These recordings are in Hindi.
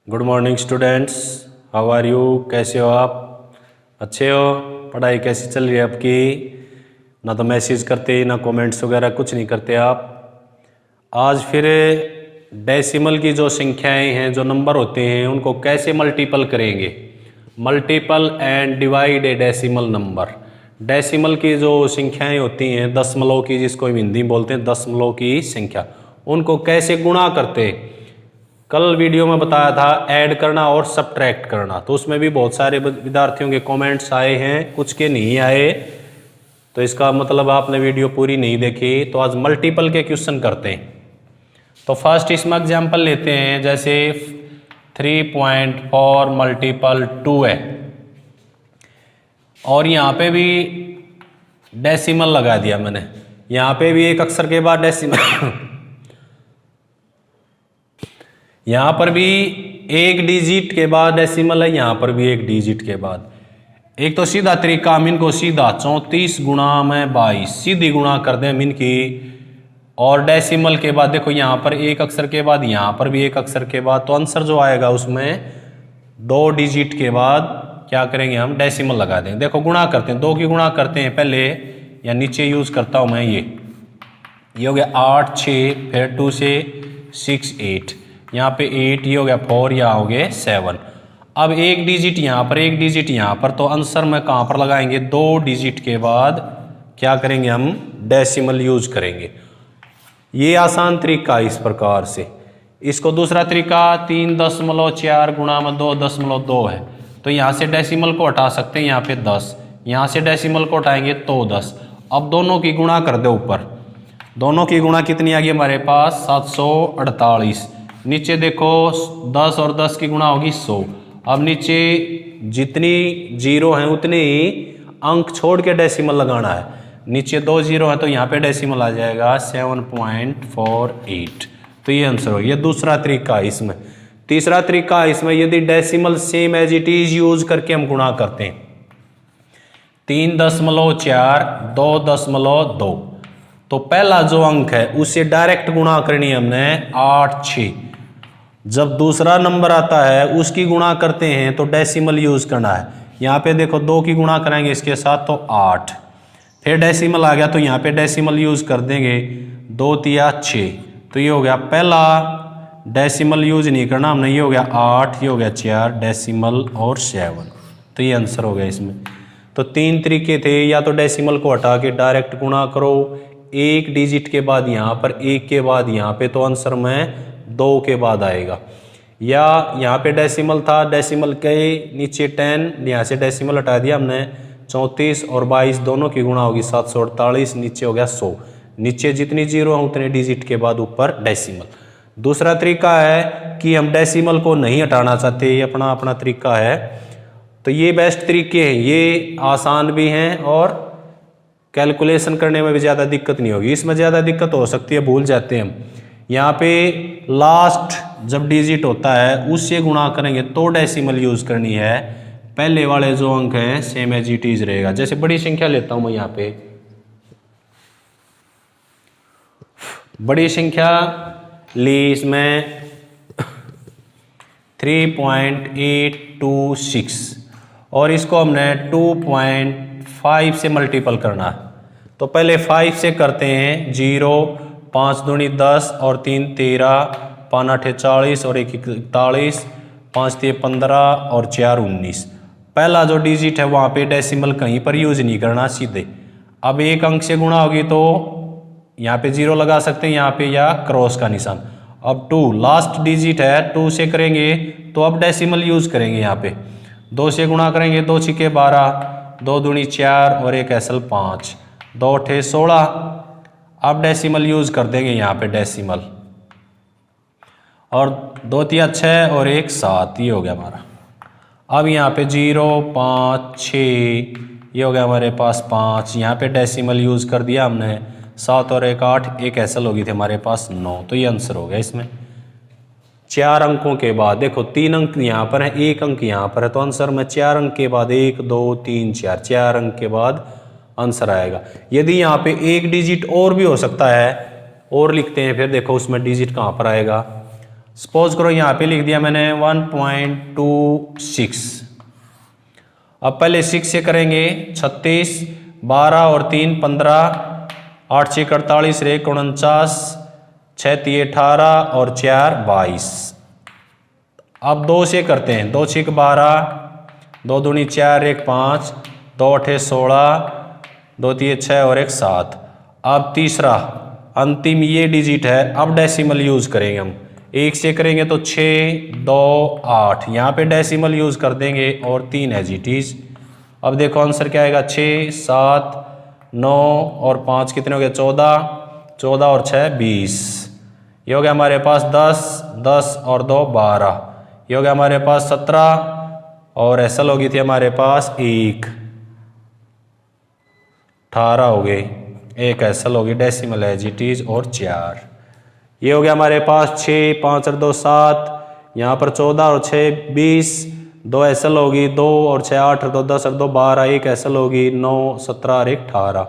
Good morning students, how are you? कैसे हो आप? अच्छे हो? पढ़ाई कैसी चल रही है आपकी? ना तो मैसेज करते ना कमेंट्स वगैरह कुछ नहीं करते आप। आज फिर डेसिमल की जो संख्याएं हैं, जो नंबर होते हैं, उनको कैसे मल्टीपल करेंगे। Multiple and divide A decimal number. Decimal की जो संख्याएं होती हैं, दशमलव की, जिसको हम हिंदी में बोलते हैं दशमलव की संख्या, उनको कैसे गुणा करते हैं। कल वीडियो में बताया था ऐड करना और सब्ट्रैक्ट करना, तो उसमें भी बहुत सारे विद्यार्थियों के कमेंट्स आए हैं, कुछ के नहीं आए, तो इसका मतलब आपने वीडियो पूरी नहीं देखी। तो आज मल्टीपल के क्वेश्चन करते हैं। तो फर्स्ट इसमें एग्जांपल लेते हैं, जैसे 3.4 मल्टीपल 2 है, और यहाँ पे भी डेसिमल लगा दिया मैंने। यहाँ पे भी एक अक्षर के बाद डेसिमल यहाँ पर भी एक डिजिट के बाद डेसिमल है, यहाँ पर भी एक डिजिट के बाद। एक तो सीधा तरीका, हम इनको सीधा 34 गुणा में 22 सीधी गुणा कर दें हम इनकी, और डेसिमल के बाद देखो यहाँ पर एक अक्षर के बाद, यहाँ पर भी एक अक्षर के बाद, तो आंसर जो आएगा उसमें 2 डिजिट के बाद क्या करेंगे हम, डेसिमल लगा देंगे। देखो गुणा करते हैं, 2 की गुणा करते हैं पहले, या नीचे यूज करता हूँ मैं, ये हो गया 8 6, फिर 2 से 6 8, यहाँ पे 8, ये हो गया 4, यहाँ हो गया 7। अब एक डिजिट यहाँ पर, एक डिजिट यहाँ पर, तो आंसर में कहाँ पर लगाएंगे, 2 डिजिट के बाद क्या करेंगे हम, डेसिमल यूज करेंगे। ये आसान तरीका इस प्रकार से। इसको दूसरा तरीका 3.4 गुणा में 2.2 है, तो यहाँ से डेसिमल को हटा सकते हैं, यहाँ पे 10, यहाँ से डेसिमल को हटाएंगे तो 10। अब दोनों की गुणा कर दो ऊपर, दोनों की गुणा कितनी आ गई हमारे पास, 748। नीचे देखो 10 और 10 की गुणा होगी 100। अब नीचे जितनी जीरो हैं उतने ही अंक छोड़ के डेसिमल लगाना है। नीचे 2 जीरो है तो यहाँ पे डेसिमल आ जाएगा 7.48। तो ये आंसर हो गया। दूसरा तरीका है इसमें। तीसरा तरीका है इसमें, यदि decimal same as it is use करके हम गुणा करते हैं, 3.4 2.2, तो पहला जो अंक है उसे डायरेक्ट गुणा करनी है हमने 8 6। जब दूसरा नंबर आता है उसकी गुणा करते हैं तो डेसिमल यूज करना है। यहाँ पे देखो 2 की गुणा कराएंगे इसके साथ तो 8, फिर डेसिमल आ गया तो यहाँ पे डेसिमल यूज कर देंगे, 2 तिया 6, तो ये हो गया पहला डेसिमल यूज नहीं करना हमने, ये हो गया 8, ये हो गया 4, डेसिमल और 7, तो ये आंसर हो गया इसमें। तो 3 तरीके थे, या तो डेसिमल को हटा के डायरेक्ट गुणा करो, एक डिजिट के बाद यहाँ पर, एक के बाद यहाँ पे, तो आंसर में 2 के बाद आएगा। या यहाँ पे डेसिमल था, डेसिमल के नीचे 10, यहाँ से डेसिमल हटा दिया हमने, 34 और 22 दोनों की गुणा होगी 748, नीचे हो गया 100। नीचे जितनी जीरो है उतने डिजिट के बाद ऊपर डेसिमल। दूसरा तरीका है कि हम डेसिमल को नहीं हटाना चाहते, ये अपना अपना तरीका है, तो ये बेस्ट तरीके हैं, ये आसान भी हैं और कैलकुलेशन करने में भी ज़्यादा दिक्कत नहीं होगी। इसमें ज़्यादा दिक्कत हो सकती है, भूल जाते हैं हम। यहाँ पे लास्ट जब डिजिट होता है उससे गुणा करेंगे तो डेसिमल यूज करनी है, पहले वाले जो अंक हैं सेम एज इट इज रहेगा। जैसे बड़ी संख्या लेता हूँ मैं, यहाँ पे बड़ी संख्या ली, इसमें 3.826 और इसको हमने 2.5 से मल्टीपल करना है। तो पहले 5 से करते हैं, 0 5 दूनी 10 और 3 13, 5 8 40 और 1 41, 5 3 15 और 4 19। पहला जो डिजिट है वहाँ पे डेसिमल कहीं पर यूज नहीं करना, सीधे। अब एक अंक से गुणा होगी तो यहाँ पे 0 लगा सकते हैं, यहाँ पे या क्रॉस का निशान। अब 2 लास्ट डिजिट है, 2 से करेंगे तो अब डेसिमल यूज करेंगे। यहाँ पे 2 से गुणा करेंगे, 2 6 12, 2 दूनी 4 और 1 ऐसल 5, 2 8 16। अब डेसिमल यूज कर देंगे यहाँ पे डेसिमल, और 2 तिया 6 और 1 7, ये हो गया हमारा। अब यहाँ पे 0 5 6, ये हो गया हमारे पास 5, यहाँ पे डेसिमल यूज कर दिया हमने, 7 और 1 8, 1 ऐसल होगी थी हमारे पास 9, तो ये आंसर हो गया इसमें। 4 अंकों के बाद देखो 3 अंक यहाँ पर है, 1 अंक यहाँ पर है, तो आंसर में 4 अंक के बाद 1 2 3 4, 4 अंक के बाद आंसर आएगा। यदि यहाँ पे एक डिजिट और भी हो सकता है, और लिखते हैं, फिर देखो उसमें डिजिट कहाँ पर आएगा, सपोज करो यहाँ पे लिख दिया मैंने 1.26। अब पहले 6 से करेंगे 36, 12 और 3 15, 8 6 48, 1 49, 6 3 18 और 4 22। अब 2 से करते हैं, 2 6 12, 2 दूनी 4, 1 5, 2 8 16, 2 3 6 और 1 7। अब तीसरा अंतिम ये डिजिट है, अब डेसिमल यूज करेंगे हम। 1 से करेंगे तो 6 2 8, यहाँ पे डेसिमल यूज कर देंगे और 3 एज इट इज। अब देखो आंसर क्या आएगा, 6 7 9 और 5 कितने हो गए, 14, 14 और 6 20। ये हो गया हमारे पास 10, 10 और 2 12। ये हो गया हमारे पास 17 और एसएल होगी थी हमारे पास 1, 18 हो गए, 1 एसएल होगी, डेसिमल एज इट इज और 4। ये हो गया हमारे पास 6 5 और 2 7, यहाँ पर 14 और 6 20, 2 एसएल होगी, 2 और 6 8 और 2 10 और 2 12, 1 एसएल होगी, 9 17 और 1 18,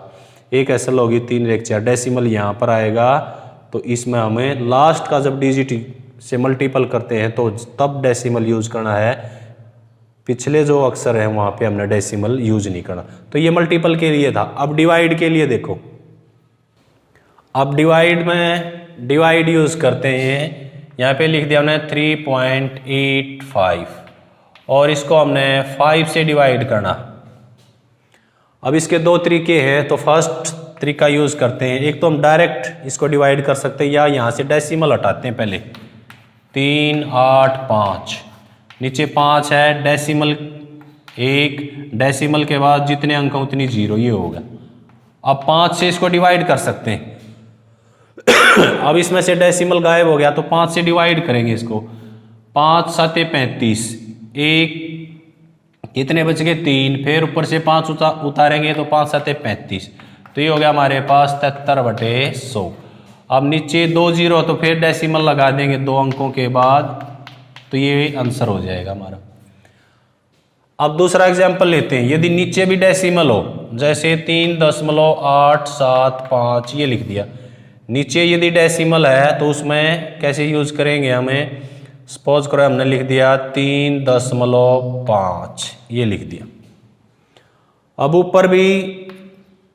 1 एसएल होगी, 3 1 4। डेसिमल यहाँ पर आएगा, तो इसमें हमें लास्ट का जब डिजिट से मल्टीपल करते हैं तो तब डेसिमल यूज करना है, पिछले जो अक्षर है वहाँ पे हमने डेसिमल यूज नहीं करना। तो ये मल्टीपल के लिए था। अब डिवाइड के लिए देखो, अब डिवाइड में डिवाइड यूज करते हैं। यहाँ पे लिख दिया हमने 3.85 और इसको हमने 5 से डिवाइड करना। अब इसके दो तरीके हैं, तो फर्स्ट तरीका यूज करते हैं। एक तो हम डायरेक्ट इसको डिवाइड कर सकते हैं या यहाँ से डेसिमल हटाते हैं। पहले 3 8 5, नीचे 5 है, डेसिमल 1, डेसिमल के बाद जितने अंक उतनी 0, ये होगा। अब 5 से इसको डिवाइड कर सकते हैं। अब इसमें से डेसिमल गायब हो गया तो 5 से डिवाइड करेंगे इसको। 5 7 35, 1 कितने बच गए 3, फिर ऊपर से 5 उतारेंगे तो 5 7 35, तो ये हो गया हमारे पास 73/100। अब नीचे 2 0 तो फिर डेसिमल लगा देंगे 2 अंकों के बाद, तो ये आंसर हो जाएगा हमारा। अब दूसरा एग्जाम्पल लेते हैं। यदि नीचे भी डेसिमल हो, जैसे 3.875 ये लिख दिया, नीचे यदि डेसिमल है तो उसमें कैसे यूज करेंगे हमें। सपोज करो हमने लिख दिया 3.5 ये लिख दिया। अब ऊपर भी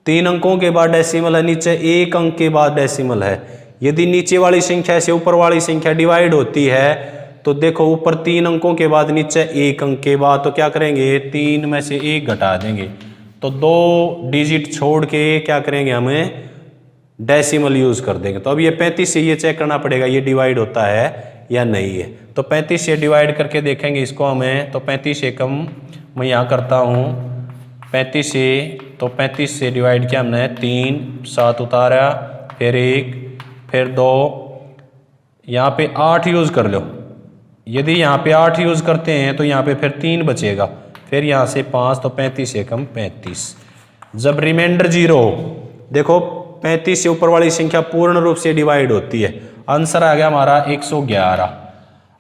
3 अंकों के बाद डेसिमल है, नीचे 1 अंक के बाद डेसिमल है। यदि नीचे वाली संख्या से ऊपर वाली संख्या डिवाइड होती है तो देखो ऊपर 3 अंकों के बाद नीचे 1 अंक के बाद, तो क्या करेंगे 3 में से 1 घटा देंगे, तो 2 डिजिट छोड़ के क्या करेंगे हमें डेसिमल यूज कर देंगे। तो अब ये 35 से ये चेक करना पड़ेगा ये डिवाइड होता है या नहीं है। तो 35 से डिवाइड करके देखेंगे इसको हमें। तो 35 से कम मैं यहाँ करता हूँ 35 से, तो 35 से डिवाइड किया हमने 3 7 उतारा, फिर 1 फिर 2, यहाँ पे 8 यूज कर लो। यदि यहाँ पे 8 यूज करते हैं तो यहाँ पे फिर 3 बचेगा, फिर यहाँ से 5, तो 35 से कम 35। जब रिमाइंडर 0 हो, देखो 35 से ऊपर वाली संख्या पूर्ण रूप से डिवाइड होती है। आंसर आ गया हमारा 111।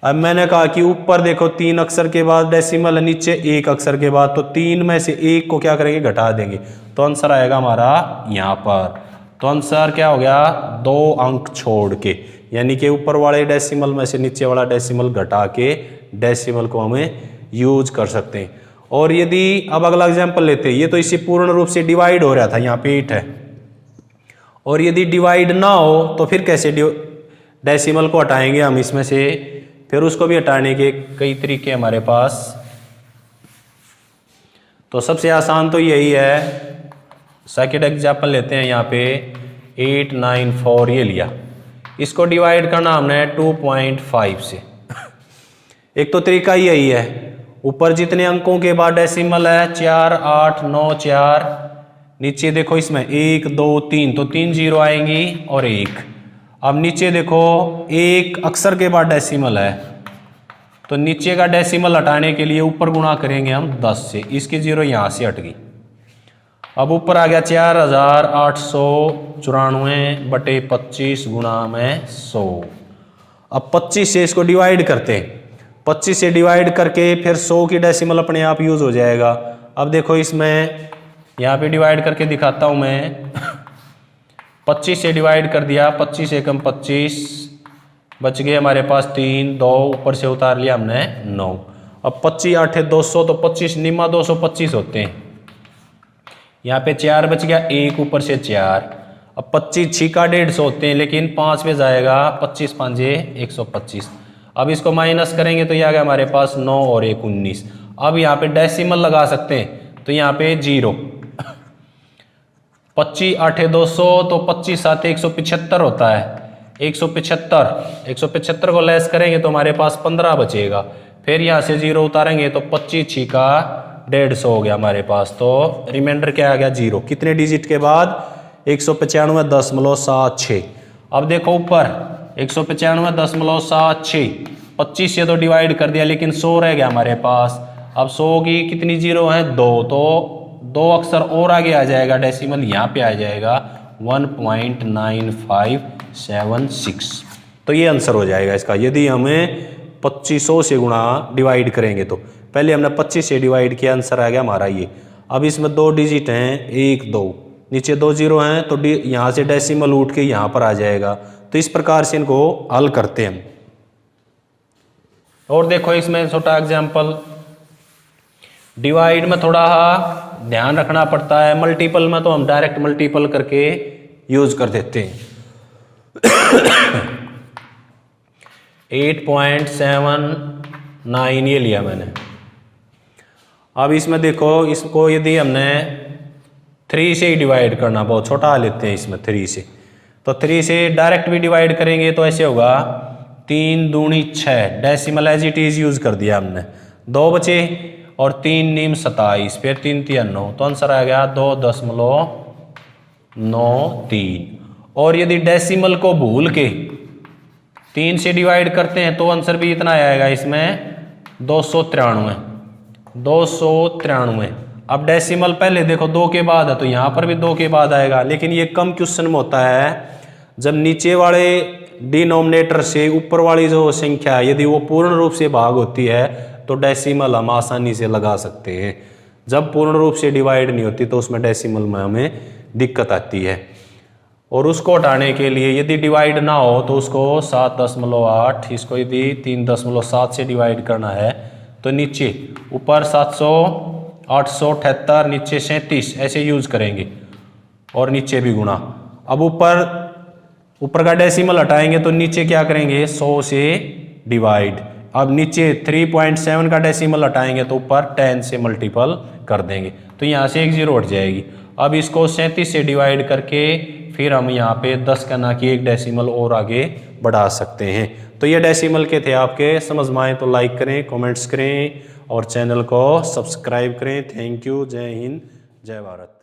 अब मैंने कहा कि ऊपर देखो 3 अक्षर के बाद डेसिमल है, नीचे 1 अक्षर के बाद, तो 3 में से 1 को क्या करेंगे घटा देंगे, तो आंसर आएगा हमारा यहाँ पर। तो आंसर क्या हो गया 2 अंक छोड़ के, यानी कि ऊपर वाले डेसिमल में से नीचे वाला डेसिमल घटा के डेसिमल को हमें यूज कर सकते हैं। और यदि अब अगला एग्जाम्पल लेते हैं, ये तो इसी पूर्ण रूप से डिवाइड हो रहा था, यहाँ पे 8 है, और यदि डिवाइड ना हो तो फिर कैसे डेसिमल को हटाएंगे हम इसमें से। फिर उसको भी हटाने के कई तरीके हमारे पास। तो सबसे आसान तो यही है। सेकंड एग्जाम्पल लेते हैं, यहाँ पे 894 ये लिया, इसको डिवाइड करना हमने 2.5 से। एक तो तरीका यही है, ऊपर जितने अंकों के बाद डेसिमल है 4 8 9 4, नीचे देखो इसमें 1 2 3, तो 3 0 आएंगी और 1। अब नीचे देखो 1 अक्षर के बाद डेसिमल है, तो /नीचे का डेसिमल हटाने के लिए ऊपर गुणा करेंगे हम 10 से, इसकी 0 यहाँ से हट गई। अब ऊपर आ गया 4894/25 गुणा में 100। अब 25 से इसको डिवाइड करते हैं, 25 से डिवाइड करके फिर 100 की डेसिमल अपने आप यूज हो जाएगा। अब देखो इसमें यहाँ पे डिवाइड करके दिखाता हूँ मैं। 25 से डिवाइड कर दिया, 25 एकम 25, बच गए हमारे पास 3, 2 ऊपर से उतार लिया हमने 9। अब 25 8 200 तो 25 निम्मा 225 होते हैं। यहाँ पे 4 बच गया, 1 ऊपर से 4। अब 25 छिका 150 होते हैं, लेकिन 5 पे जाएगा 25 5 125। अब इसको माइनस करेंगे तो ये आ गया हमारे पास 9 और 1 19। अब यहाँ पे डेसिमल लगा सकते हैं तो यहाँ पे 0। 25 8 200 तो 25 7 175 होता है। 175 को लेस करेंगे तो हमारे पास 15 बचेगा। फिर यहाँ से 0 उतारेंगे तो 25 छिका 150 हो गया हमारे पास। तो रिमाइंडर क्या आ गया 0। कितने डिजिट के बाद 195.76। अब देखो ऊपर 195.76, 25 से तो डिवाइड कर दिया लेकिन 100 रह गया हमारे पास। अब 100 की कितनी जीरो है 2, तो 2 अक्षर और आगे आ जाएगा, डेसिमल यहाँ पे आ जाएगा 1.9576। तो ये आंसर हो जाएगा इसका, यदि हमें 2500 से गुणा डिवाइड करेंगे तो। पहले हमने 25 से डिवाइड किया, आंसर आ गया हमारा ये। अब इसमें 2 डिजिट हैं 1 2, नीचे 2 0 हैं तो यहाँ से डेसिमल उठ के यहाँ पर आ जाएगा। तो इस प्रकार से इनको हल करते हैं हम। और देखो इसमें छोटा एग्जाम्पल, डिवाइड में थोड़ा ध्यान रखना पड़ता है, मल्टीपल में तो हम डायरेक्ट मल्टीपल करके यूज कर देते हैं। 8.79 ये लिया मैंने। अब इसमें देखो, इसको यदि हमने 3 से ही डिवाइड करना, बहुत छोटा लेते हैं इसमें 3 से, तो 3 से डायरेक्ट भी डिवाइड करेंगे तो ऐसे होगा 3 दूनी 6, decimal as it is use कर दिया हमने। 2 बचे और 3 नीम 27, फिर 3 3 9, तो आंसर आ गया 2.93। और यदि डेसिमल को भूल के 3 से डिवाइड करते हैं तो आंसर भी इतना आएगा इसमें 293। अब डेसिमल पहले देखो 2 के बाद है तो यहाँ पर भी 2 के बाद आएगा, लेकिन ये कम क्वेश्चन में होता है जब नीचे वाले डिनोमिनेटर से ऊपर वाली जो संख्या है यदि वो पूर्ण रूप से भाग होती है तो डेसिमल हम आसानी से लगा सकते हैं। जब पूर्ण रूप से डिवाइड नहीं होती तो उसमें डेसिमल में हमें दिक्कत आती है। और उसको हटाने के लिए यदि डिवाइड ना हो तो उसको 7.8, इसको यदि 3.7 से डिवाइड करना है तो नीचे ऊपर 700 878, नीचे 37 ऐसे यूज करेंगे और नीचे भी गुणा। अब ऊपर का डेसिमल हटाएंगे तो नीचे क्या करेंगे 100 से डिवाइड। अब नीचे 3.7 का डेसिमल हटाएंगे तो ऊपर 10 से मल्टीपल कर देंगे तो यहाँ से 1 0 हट जाएगी। अब इसको 37 से डिवाइड करके फिर हम यहाँ पे 10 का ना कि 1 डेसिमल और आगे बढ़ा सकते हैं। तो ये डेसिमल के थे आपके, समझ में आए तो लाइक करें, कमेंट्स करें और चैनल को सब्सक्राइब करें। Thank you. जय हिंद, जय भारत।